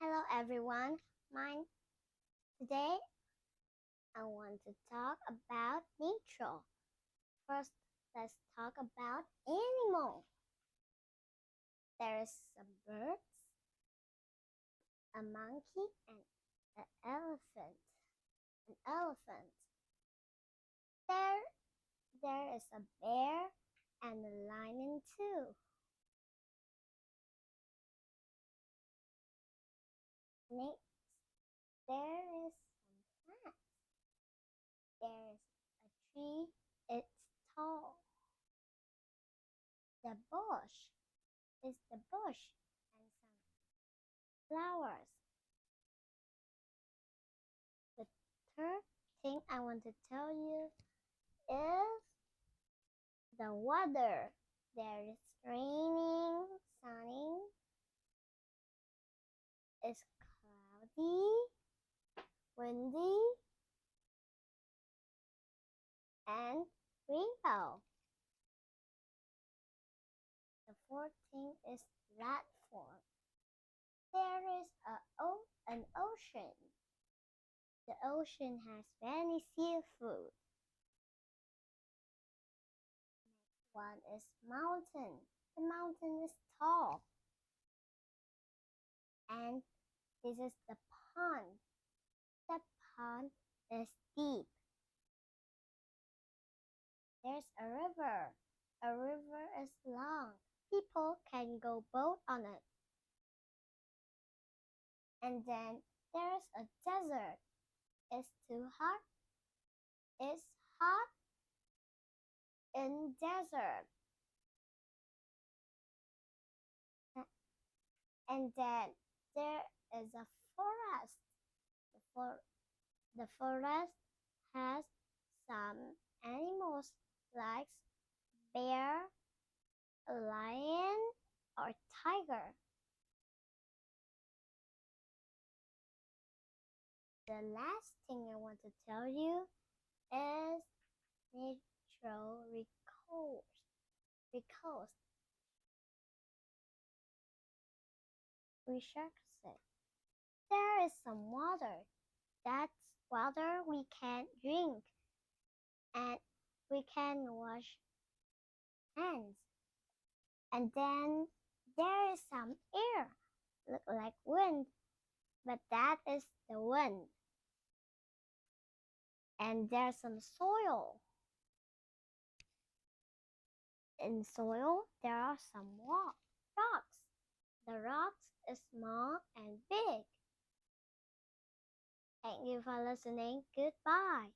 Hello everyone. Today I want to talk about nature. First, let's talk about animals. There is some birds, a monkey, and an elephant. There is a bear and a lion too. Next, there is some plants. There is a tree, it's tall. The bush is the bush and some flowers. The third thing I want to tell you is the weather. There is raining, sunny, it's cloudy, windy, and rainbow. The fourth thing is platform. There is an ocean. The ocean has many seafood. Next one is mountain. The mountain is tall. And this is the pond. The pond is deep. There's a river. A river is long. People can go boat on it. And then there's a desert. It's too hot. It's hot in desert. And then there is a forest. The forest has some animals like bear, lion, or tiger. The last thing I want to tell you is natural resources. There is some water. That's water we can drink, and we can wash hands. And then there is some air, look like wind, but that is the wind. And there's some soil. In soil, there are some rocks. The rocks is small and big. Thank you for listening. Goodbye.